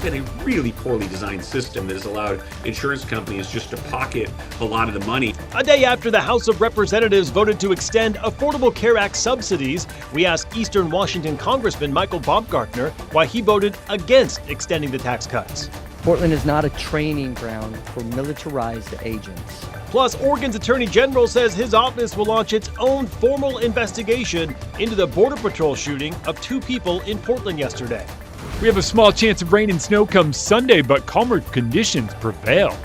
got a really poorly designed system that has allowed insurance companies just to pocket a lot of the money. A day after the House of Representatives voted to extend Affordable Care Act subsidies, we asked Eastern Washington Congressman Michael Baumgartner why he voted against extending the tax cuts. Portland is not a training ground for militarized agents. Plus, Oregon's Attorney General says his office will launch its own formal investigation into the Border Patrol shooting of 2 people in Portland yesterday. We have a small chance of rain and snow come Sunday, but calmer conditions prevail.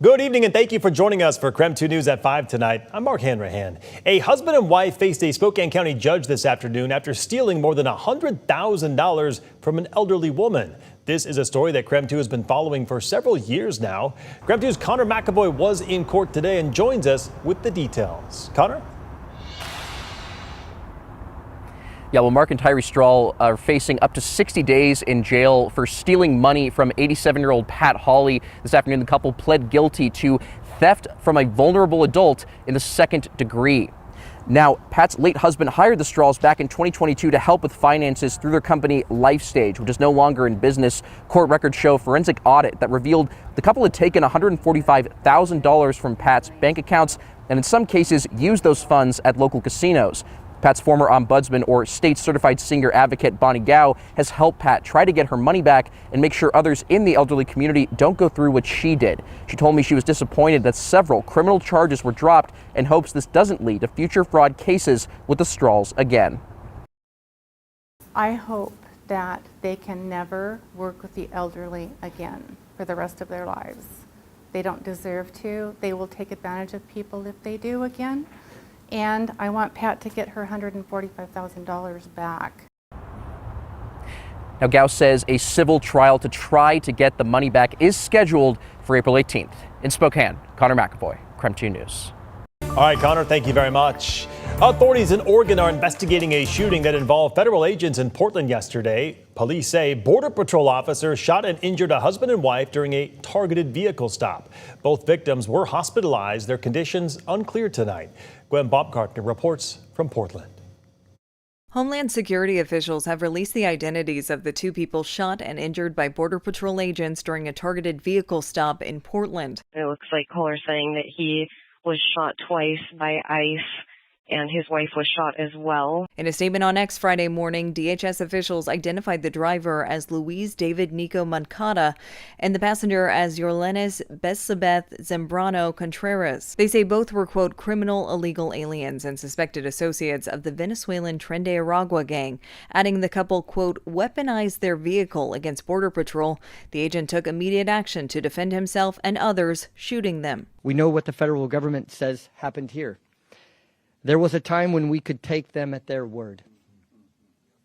Good evening and thank you for joining us for KREM 2 News at 5 tonight. I'm Mark Hanrahan. A husband and wife faced a Spokane County judge this afternoon after stealing more than $100,000 from an elderly woman. This is a story that KREM 2 has been following for several years now. KREM 2's Connor McAvoy was in court today and joins us with the details. Connor? Yeah, well, Mark and Tyree Strahl are facing up to 60 days in jail for stealing money from 87-year-old Pat Hawley. This afternoon, the couple pled guilty to theft from a vulnerable adult in the 2nd degree. Now, Pat's late husband hired the Strahls back in 2022 to help with finances through their company LifeStage, which is no longer in business. Court records show a forensic audit that revealed the couple had taken $145,000 from Pat's bank accounts and in some cases used those funds at local casinos. Pat's former ombudsman or state certified senior advocate Bonnie Gao has helped Pat try to get her money back and make sure others in the elderly community don't go through what she did. She told me she was disappointed that several criminal charges were dropped and hopes this doesn't lead to future fraud cases with the Strahls again. I hope that they can never work with the elderly again for the rest of their lives. They don't deserve to. They will take advantage of people if they do again. And I want Pat to get her $145,000 back. Now, Gao says a civil trial to try to get the money back is scheduled for April 18th. In Spokane, Connor McAvoy, KREM 2 News. All right, Connor, thank you very much. Authorities in Oregon are investigating a shooting that involved federal agents in Portland yesterday. Police say Border Patrol officers shot and injured a husband and wife during a targeted vehicle stop. Both victims were hospitalized. Their conditions unclear tonight. Gwen Baumgartner reports from Portland. Homeland Security officials have released the identities of the 2 people shot and injured by Border Patrol agents during a targeted vehicle stop in Portland. It looks like caller saying that he was shot twice by ICE and his wife was shot as well. In a statement on X Friday morning, DHS officials identified the driver as Luis David Nico Moncada and the passenger as Yorlenes Besabeth Zambrano Contreras. They say both were, quote, criminal illegal aliens and suspected associates of the Venezuelan Tren de Aragua gang, adding the couple, quote, weaponized their vehicle against Border Patrol. The agent took immediate action to defend himself and others, shooting them. We know what the federal government says happened here. There was a time when we could take them at their word.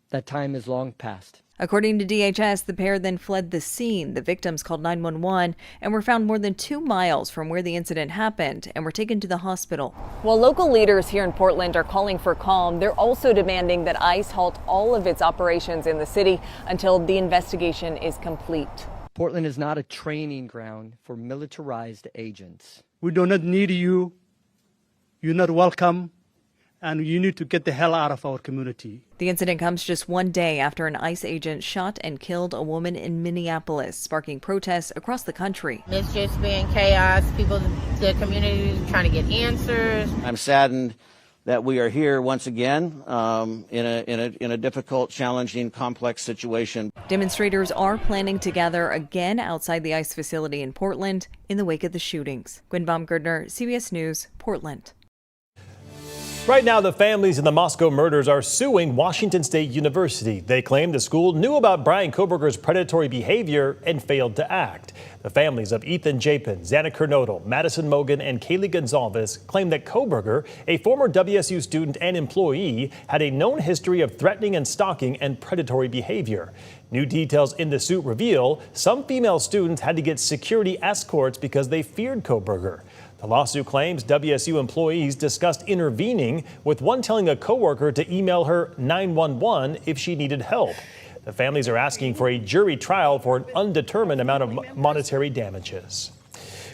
That time is long past. According to DHS, the pair then fled the scene. The victims called 911 and were found more than 2 miles from where the incident happened and were taken to the hospital. While local leaders here in Portland are calling for calm, they're also demanding that ICE halt all of its operations in the city until the investigation is complete. Portland is not a training ground for militarized agents. We do not need you. You're not welcome. And you need to get the hell out of our community. The incident comes just 1 day after an ICE agent shot and killed a woman in Minneapolis, sparking protests across the country. It's just been chaos. People, the community is trying to get answers. I'm saddened that we are here once again in a difficult, challenging, complex situation. Demonstrators are planning to gather again outside the ICE facility in Portland in the wake of the shootings. Gwen Baumgartner, CBS News, Portland. Right now, the families in the Moscow murders are suing Washington State University. They claim the school knew about Brian Kohberger's predatory behavior and failed to act. The families of Ethan Japin, Xana Kernodle, Madison Mogan, and Kaylee Gonzalez claim that Kohberger, a former WSU student and employee, had a known history of threatening and stalking and predatory behavior. New details in the suit reveal some female students had to get security escorts because they feared Kohberger. The lawsuit claims WSU employees discussed intervening, with one telling a coworker to email her 911 if she needed help. The families are asking for a jury trial for an undetermined amount of monetary damages.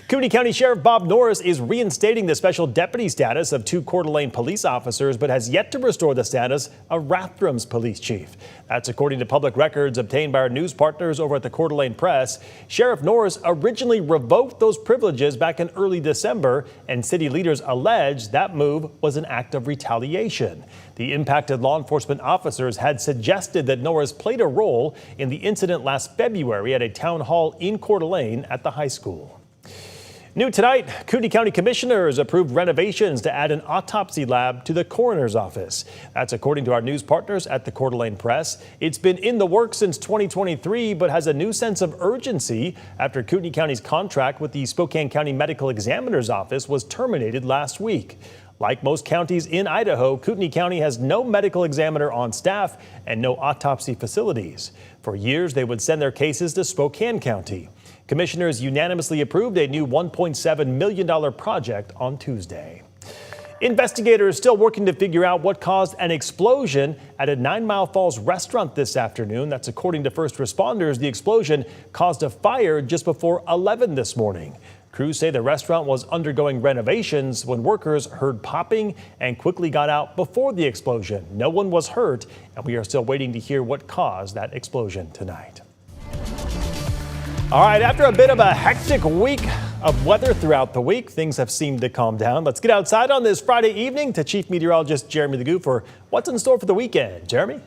Kootenai County Sheriff Bob Norris is reinstating the special deputy status of 2 Coeur d'Alene police officers, but has yet to restore the status of Rathdrum's police chief. That's according to public records obtained by our news partners over at the Coeur d'Alene Press. Sheriff Norris originally revoked those privileges back in early December, and city leaders allege that move was an act of retaliation. The impacted law enforcement officers had suggested that Norris played a role in the incident last February at a town hall in Coeur d'Alene at the high school. New tonight, Kootenai County commissioners approved renovations to add an autopsy lab to the coroner's office. That's according to our news partners at the Coeur d'Alene Press. It's been in the works since 2023, but has a new sense of urgency after Kootenai County's contract with the Spokane County Medical Examiner's Office was terminated last week. Like most counties in Idaho, Kootenai County has no medical examiner on staff and no autopsy facilities. For years, they would send their cases to Spokane County. Commissioners unanimously approved a new $1.7 million project on Tuesday. Investigators still working to figure out what caused an explosion at a 9 Mile Falls restaurant this afternoon. That's according to first responders. The explosion caused a fire just before 11 this morning. Crews say the restaurant was undergoing renovations when workers heard popping and quickly got out before the explosion. No one was hurt, and we are still waiting to hear what caused that explosion tonight. All right, after a bit of a hectic week of weather throughout the week, things have seemed to calm down. Let's get outside on this Friday evening to Chief Meteorologist Jeremy Legoo for what's in store for the weekend. Jeremy?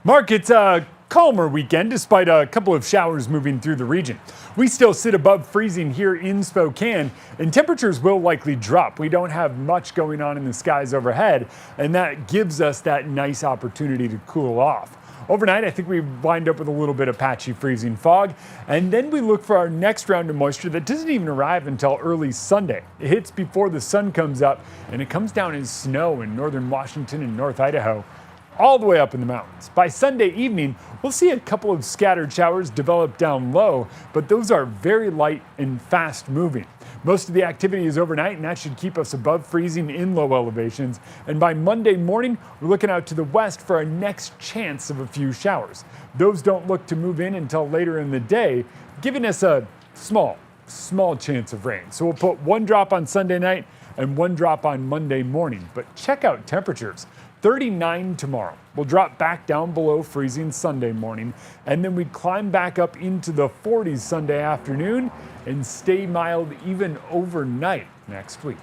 Mark, it's a calmer weekend despite a couple of showers moving through the region. We still sit above freezing here in Spokane, and temperatures will likely drop. We don't have much going on in the skies overhead, and that gives us that nice opportunity to cool off. Overnight, I think we wind up with a little bit of patchy freezing fog, and then we look for our next round of moisture that doesn't even arrive until early Sunday. It hits before the sun comes up, and it comes down as snow in northern Washington and North Idaho, all the way up in the mountains. By Sunday evening, we'll see a couple of scattered showers develop down low, but those are very light and fast moving. Most of the activity is overnight, and that should keep us above freezing in low elevations. And by Monday morning, we're looking out to the west for our next chance of a few showers. Those don't look to move in until later in the day, giving us a small chance of rain. So we'll put 1 drop on Sunday night and 1 drop on Monday morning. But check out temperatures. 39 tomorrow. We'll drop back down below freezing Sunday morning, and then we climb back up into the 40s Sunday afternoon and stay mild even overnight next week.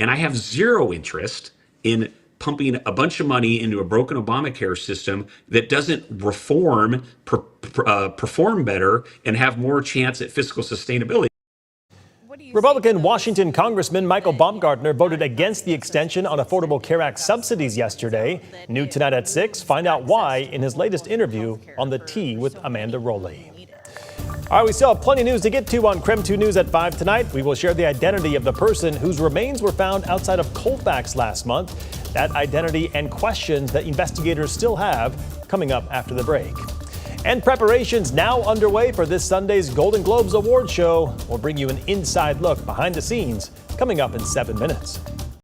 And I have zero interest in pumping a bunch of money into a broken Obamacare system that doesn't perform better and have more chance at fiscal sustainability. Republican Washington Congressman Michael Baumgartner voted against the extension on Affordable Care Act subsidies yesterday. New tonight at 6, find out why in his latest interview on The Tea with Amanda Rowley. All right, we still have plenty of news to get to on KREM 2 News at 5 tonight. We will share the identity of the person whose remains were found outside of Colfax last month. That identity and questions that investigators still have coming up after the break. And preparations now underway for this Sunday's Golden Globes Award show. We'll bring you an inside look behind the scenes coming up in 7 minutes.